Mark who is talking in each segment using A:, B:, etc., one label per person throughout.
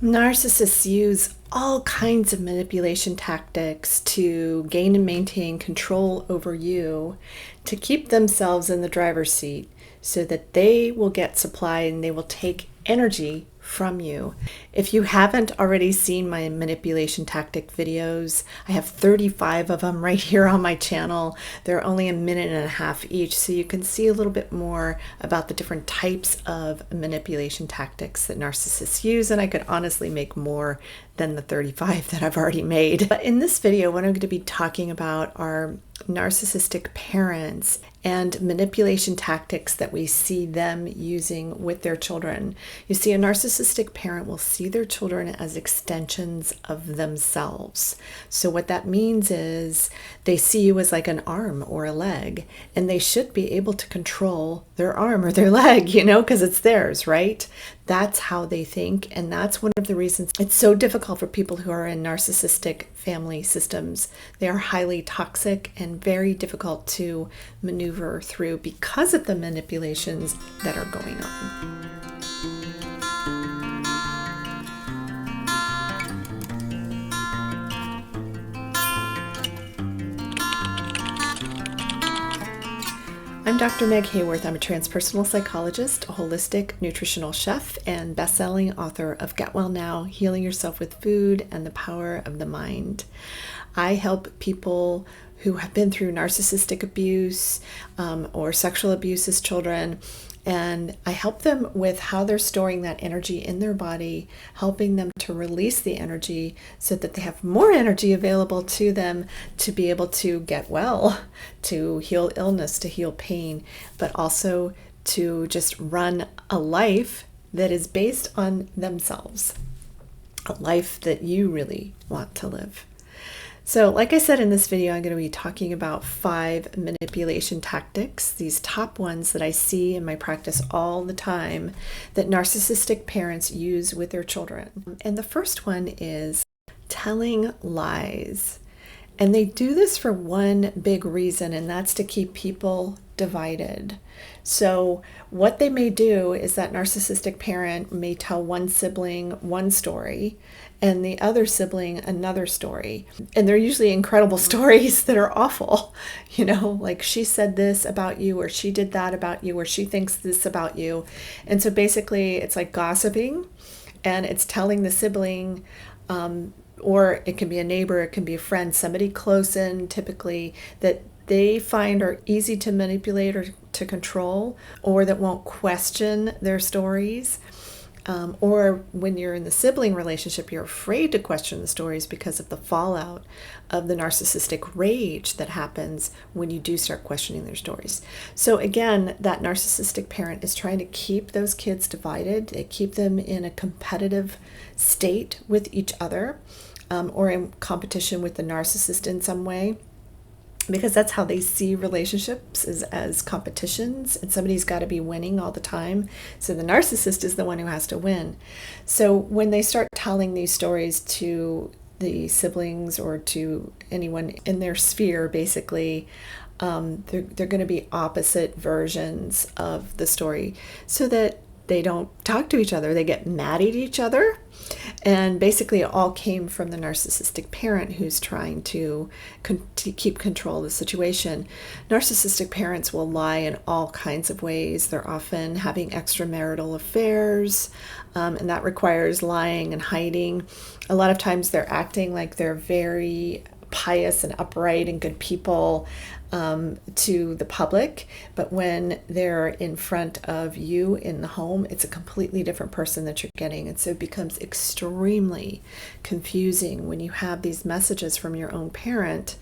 A: Narcissists use all kinds of manipulation tactics to gain and maintain control over you, to keep themselves in the driver's seat so that they will get supply and they will take energy from you. If you haven't already seen my manipulation tactic videos, I have 35 of them right here on my channel. They're only a minute and a half each, so you can see a little bit more about the different types of manipulation tactics that narcissists use, and I could honestly make more than the 35 that I've already made. But in this video, what I'm going to be talking about are narcissistic parents and manipulation tactics that we see them using with their children. You see, a narcissistic parent will see their children as extensions of themselves. So what that means is they see you as like an arm or a leg, and they should be able to control their arm or their leg, because it's theirs, right? That's how they think, and that's one of the reasons it's so difficult for people who are in narcissistic family systems. They are highly toxic and very difficult to maneuver through because of the manipulations that are going on. I'm Dr. Meg Haworth. I'm a transpersonal psychologist, a holistic nutritional chef, and best-selling author of Get Well Now, Healing Yourself with Food and the Power of the Mind. I help people who have been through narcissistic abuse or sexual abuse as children, and I help them with how they're storing that energy in their body, helping them to release the energy so that they have more energy available to them to be able to get well, to heal illness, to heal pain, but also to just run a life that is based on themselves, a life that you really want to live. So like I said in this video, I'm going to be talking about 5 manipulation tactics, these top ones that I see in my practice all the time that narcissistic parents use with their children. And the first one is telling lies. And they do this for one big reason, and that's to keep people divided. So what they may do is that narcissistic parent may tell one sibling one story and the other sibling another story. And they're usually incredible stories that are awful. Like she said this about you, or she did that about you, or she thinks this about you. And so basically it's like gossiping, and it's telling the sibling, or it can be a neighbor, it can be a friend, somebody close in typically that they find are easy to manipulate or to control, or that won't question their stories. Or when you're in the sibling relationship, you're afraid to question the stories because of the fallout of the narcissistic rage that happens when you do start questioning their stories. So again, that narcissistic parent is trying to keep those kids divided. They keep them in a competitive state with each other, or in competition with the narcissist in some way, because that's how they see relationships, is as competitions, and somebody's got to be winning all the time. So the narcissist is the one who has to win. So when they start telling these stories to the siblings or to anyone in their sphere, basically, they're going to be opposite versions of the story so that they don't talk to each other. They get mad at each other. And basically it all came from the narcissistic parent who's trying to keep control of the situation. Narcissistic parents will lie in all kinds of ways. They're often having extramarital affairs, and that requires lying and hiding. A lot of times they're acting like they're very pious and upright and good people to the public, but when they're in front of you in the home, it's a completely different person that you're getting. And so it becomes extremely confusing when you have these messages from your own parent,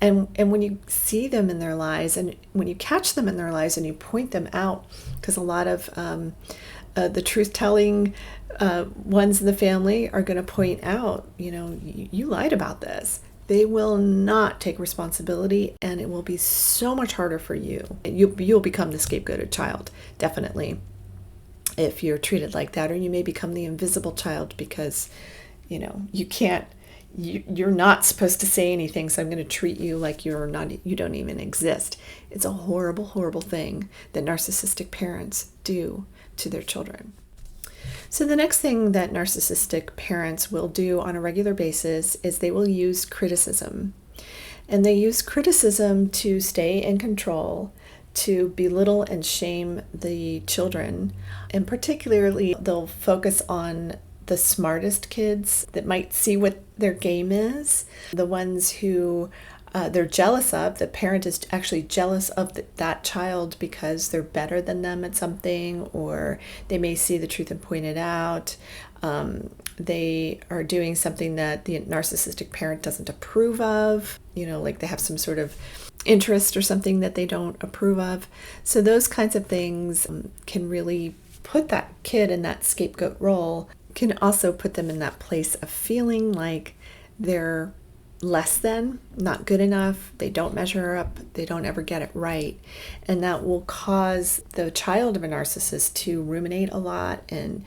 A: and when you see them in their lies, and when you catch them in their lies and you point them out, because a lot of the truth-telling ones in the family are going to point out, you lied about this. They will not take responsibility, and it will be so much harder for you. You'll become the scapegoated child, definitely, if you're treated like that, or you may become the invisible child because, you're not supposed to say anything, so I'm going to treat you like you don't even exist. It's a horrible, horrible thing that narcissistic parents do to their children. So the next thing that narcissistic parents will do on a regular basis is they will use criticism. And they use criticism to stay in control, to belittle and shame the children. And particularly, they'll focus on the smartest kids that might see what their game is, the ones who they're jealous of. The parent is actually jealous of that child because they're better than them at something, or they may see the truth and point it out. They are doing something that the narcissistic parent doesn't approve of, like they have some sort of interest or something that they don't approve of. So those kinds of things can really put that kid in that scapegoat role, can also put them in that place of feeling like they're less than, not good enough, they don't measure up, they don't ever get it right. And that will cause the child of a narcissist to ruminate a lot and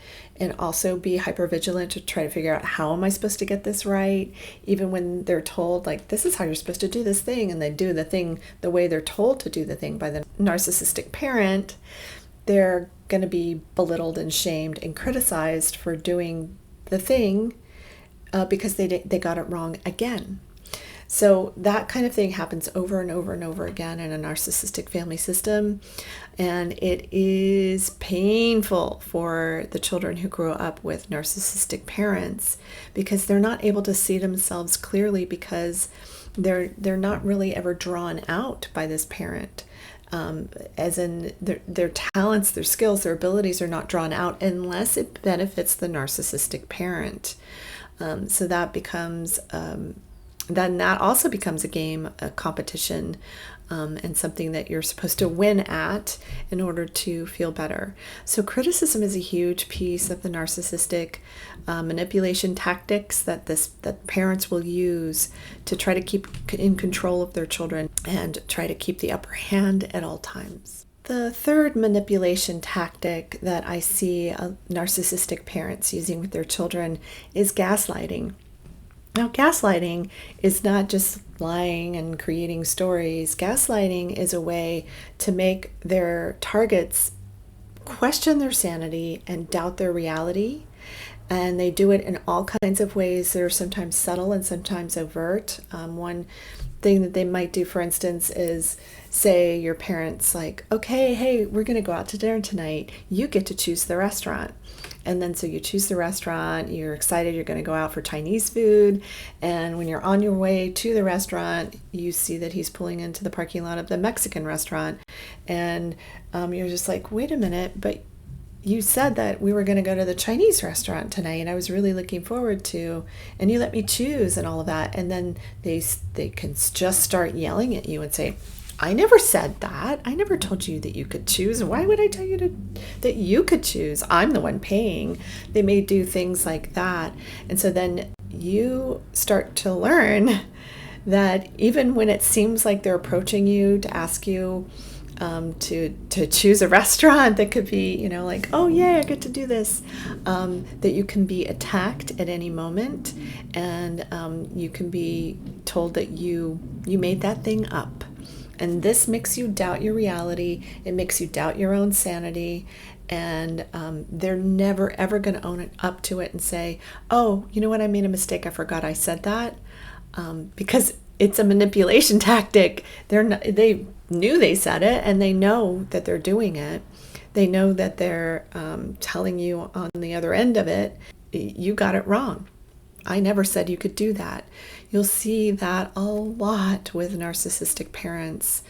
A: also be hypervigilant to try to figure out, how am I supposed to get this right? Even when they're told, like, this is how you're supposed to do this thing, and they do the thing the way they're told to do the thing by the narcissistic parent, they're going to be belittled and shamed and criticized for doing the thing because they got it wrong again. So that kind of thing happens over and over and over again in a narcissistic family system. And it is painful for the children who grow up with narcissistic parents because they're not able to see themselves clearly, because they're not really ever drawn out by this parent. As in their talents, their skills, their abilities are not drawn out unless it benefits the narcissistic parent. So that becomes, then that also becomes a game, a competition, and something that you're supposed to win at in order to feel better. So criticism is a huge piece of the narcissistic manipulation tactics that parents will use to try to keep in control of their children and try to keep the upper hand at all times. The third manipulation tactic that I see narcissistic parents using with their children is gaslighting. Now, gaslighting is not just lying and creating stories. Gaslighting is a way to make their targets question their sanity and doubt their reality. And they do it in all kinds of ways that are sometimes subtle and sometimes overt. One thing that they might do, for instance, is say your parents like, okay, hey, we're going to go out to dinner tonight. You get to choose the restaurant. And then so you choose the restaurant, you're excited, you're going to go out for Chinese food. And when you're on your way to the restaurant, you see that he's pulling into the parking lot of the Mexican restaurant. And you're just like, wait a minute, but you said that we were going to go to the Chinese restaurant tonight, and I was really looking forward to, and you let me choose and all of that. And then they can just start yelling at you and say, I never said that. I never told you that you could choose. Why would I tell you that you could choose? I'm the one paying. They may do things like that. And so then you start to learn that even when it seems like they're approaching you to ask you to choose a restaurant that could be, like, oh yeah, I get to do this, that you can be attacked at any moment, and you can be told that you made that thing up. And this makes you doubt your reality. It makes you doubt your own sanity. And they're never, ever going to own up to it and say, oh, you know what? I made a mistake. I forgot I said that. Because it's a manipulation tactic. They knew they said it, and they know that they're doing it. They know that they're telling you on the other end of it, you got it wrong. I never said you could do that. You'll see that a lot with narcissistic parents.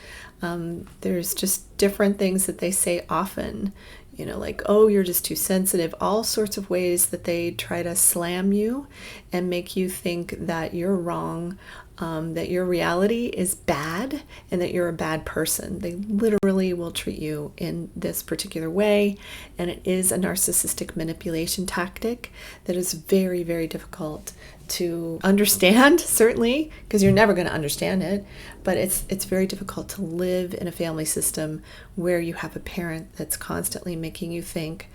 A: There's just different things that they say often, like, oh, you're just too sensitive, all sorts of ways that they try to slam you and make you think that you're wrong, that your reality is bad and that you're a bad person. They literally will treat you in this particular way, and it is a narcissistic manipulation tactic that is very, very difficult to understand, certainly, because you're never going to understand it, but it's very difficult to live in a family system where you have a parent that's constantly making you think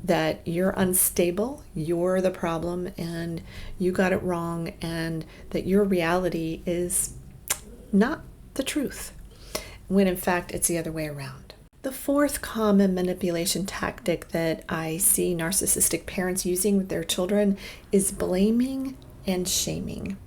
A: that you're unstable, you're the problem, and you got it wrong, and that your reality is not the truth, when in fact it's the other way around. The fourth common manipulation tactic that I see narcissistic parents using with their children is blaming and shaming.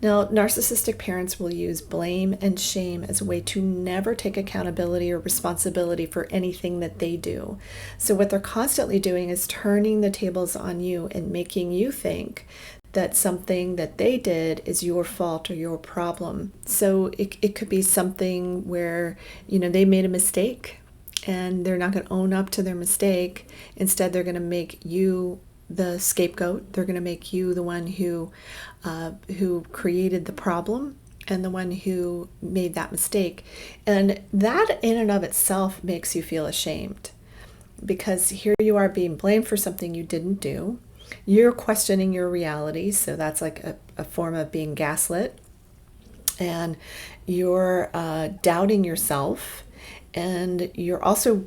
A: Now, narcissistic parents will use blame and shame as a way to never take accountability or responsibility for anything that they do. So what they're constantly doing is turning the tables on you and making you think that something that they did is your fault or your problem. So it could be something where, they made a mistake and they're not going to own up to their mistake. Instead, they're going to make you the scapegoat. They're going to make you the one who created the problem and the one who made that mistake. And that in and of itself makes you feel ashamed, because here you are being blamed for something you didn't do. You're questioning your reality, so that's like a form of being gaslit. And you're doubting yourself, and you're also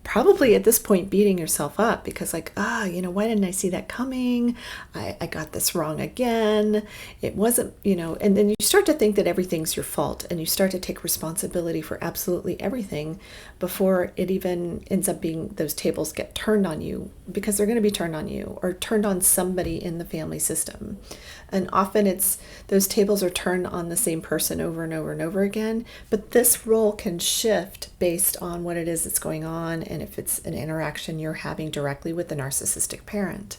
A: probably at this point beating yourself up because why didn't I see that coming? I got this wrong again. It wasn't, and then you start to think that everything's your fault, and you start to take responsibility for absolutely everything before it even ends up being those tables get turned on you, because they're going to be turned on you or turned on somebody in the family system. And often those tables are turned on the same person over and over and over again, but this role can shift based on what it is that's going on and if it's an interaction you're having directly with the narcissistic parent.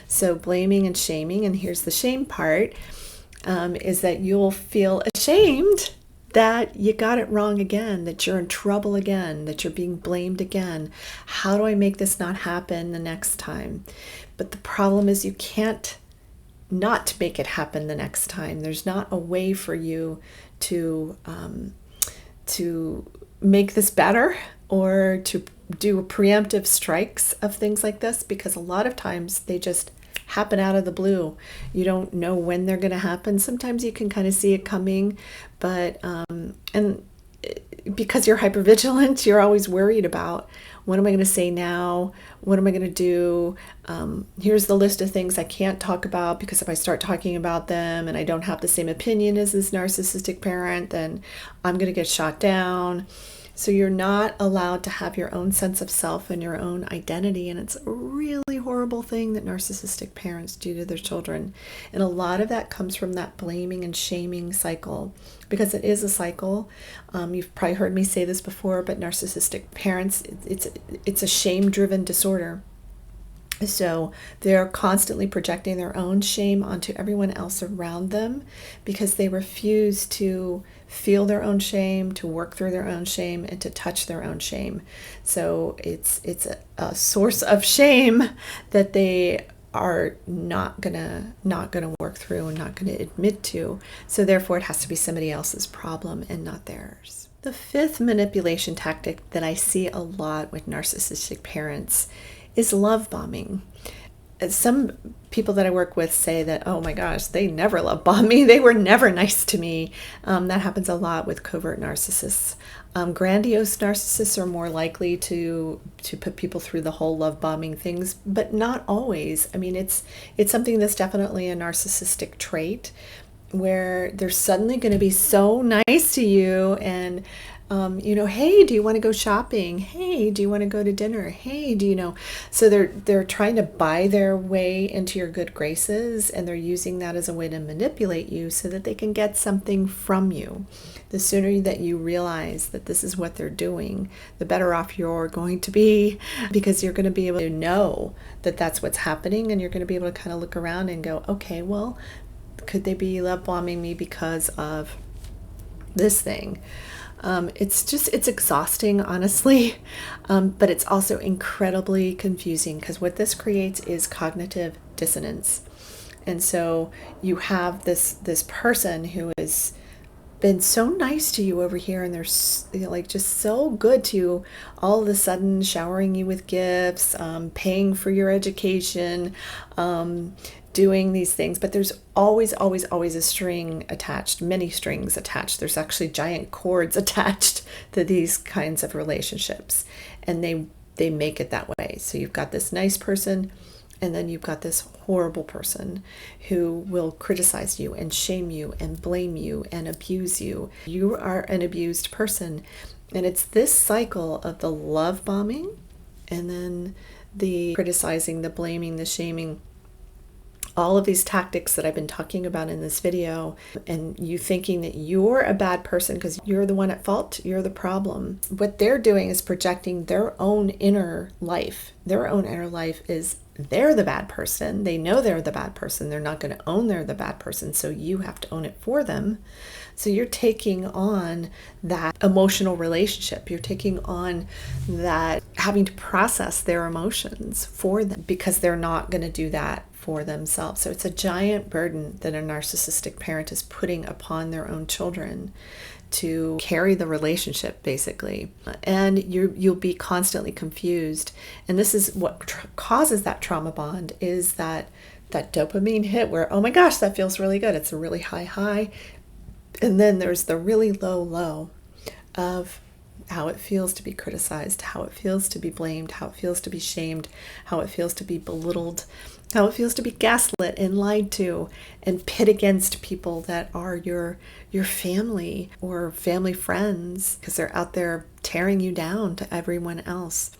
A: So blaming and shaming, and here's the shame part, is that you'll feel ashamed that you got it wrong again, that you're in trouble again, that you're being blamed again. How do I make this not happen the next time? But the problem is you can't not make it happen the next time. There's not a way for you to make this better or to do preemptive strikes of things like this, because a lot of times they just happen out of the blue. You don't know when they're going to happen. Sometimes you can kind of see it coming, but and because you're hypervigilant, you're always worried about, what am I going to say now? What am I going to do? Here's the list of things I can't talk about, because if I start talking about them and I don't have the same opinion as this narcissistic parent, then I'm going to get shot down. So you're not allowed to have your own sense of self and your own identity. And it's a really horrible thing that narcissistic parents do to their children. And a lot of that comes from that blaming and shaming cycle, because it is a cycle. You've probably heard me say this before, but narcissistic parents, it's a shame-driven disorder. So they're constantly projecting their own shame onto everyone else around them, because they refuse to feel their own shame, to work through their own shame, and to touch their own shame. So it's a source of shame that they are not gonna work through and not gonna admit to. So therefore it has to be somebody else's problem and not theirs. The fifth manipulation tactic that I see a lot with narcissistic parents is love bombing. Some people that I work with say that, oh my gosh, they never love bomb me. They were never nice to me. That happens a lot with covert narcissists. Grandiose narcissists are more likely to put people through the whole love bombing things, but not always. I mean, it's something that's definitely a narcissistic trait, where they're suddenly going to be so nice to you and hey, do you want to go shopping? Hey, do you want to go to dinner? Hey, so they're trying to buy their way into your good graces, and they're using that as a way to manipulate you so that they can get something from you. The sooner that you realize that this is what they're doing, the better off you're going to be, because you're going to be able to know that that's what's happening, and you're going to be able to kind of look around and go, okay, well, could they be love bombing me because of this thing? It's exhausting, honestly, but it's also incredibly confusing, because what this creates is cognitive dissonance. And so you have this person who has been so nice to you over here, and they're just so good to you, all of a sudden showering you with gifts, paying for your education, doing these things, but there's always a string attached, many strings attached. There's actually giant cords attached to these kinds of relationships, and they make it that way. So you've got this nice person, and then you've got this horrible person who will criticize you and shame you and blame you and abuse you. You are an abused person, And it's this cycle of the love bombing and then the criticizing, the blaming, the shaming, all of these tactics that I've been talking about in this video, and you thinking that you're a bad person because you're the one at fault, you're the problem. What they're doing is projecting their own inner life. Their own inner life is they're the bad person. They know they're the bad person. They're not going to own they're the bad person, so you have to own it for them. So you're taking on that emotional relationship. You're taking on that having to process their emotions for them because they're not going to do that for themselves. So it's a giant burden that a narcissistic parent is putting upon their own children to carry the relationship, basically. And you'll be constantly confused. And this is what causes that trauma bond, is that dopamine hit where, oh my gosh, that feels really good. It's a really high high. And then there's the really low low of how it feels to be criticized, how it feels to be blamed, how it feels to be shamed, how it feels to be belittled, how it feels to be gaslit and lied to and pit against people that are your family or family friends because they're out there tearing you down to everyone else.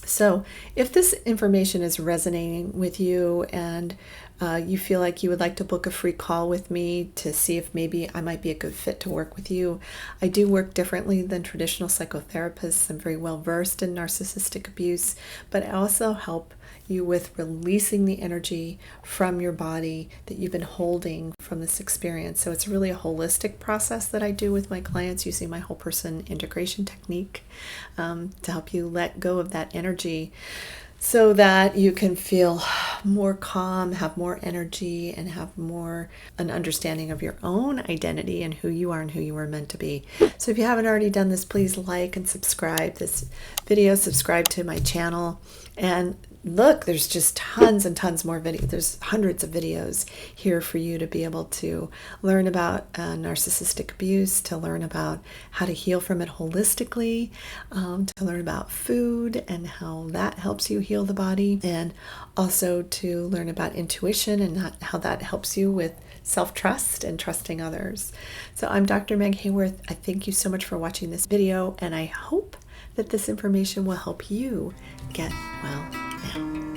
A: So if this information is resonating with you and you feel like you would like to book a free call with me to see if maybe I might be a good fit to work with you, I do work differently than traditional psychotherapists. I'm very well versed in narcissistic abuse, but I also help you with releasing the energy from your body that you've been holding from this experience. So it's really a holistic process that I do with my clients using my whole person integration technique to help you let go of that energy so that you can feel more calm, have more energy, and have more an understanding of your own identity and who you are and who you were meant to be. So if you haven't already done this, please like and subscribe this video, subscribe to my channel, and look, there's just tons and tons more videos. There's hundreds of videos here for you to be able to learn about narcissistic abuse, to learn about how to heal from it holistically, to learn about food and how that helps you heal the body, and also to learn about intuition and how that helps you with self-trust and trusting others. So I'm Dr. Meg Haworth. I thank you so much for watching this video, and I hope that this information will help you get well now.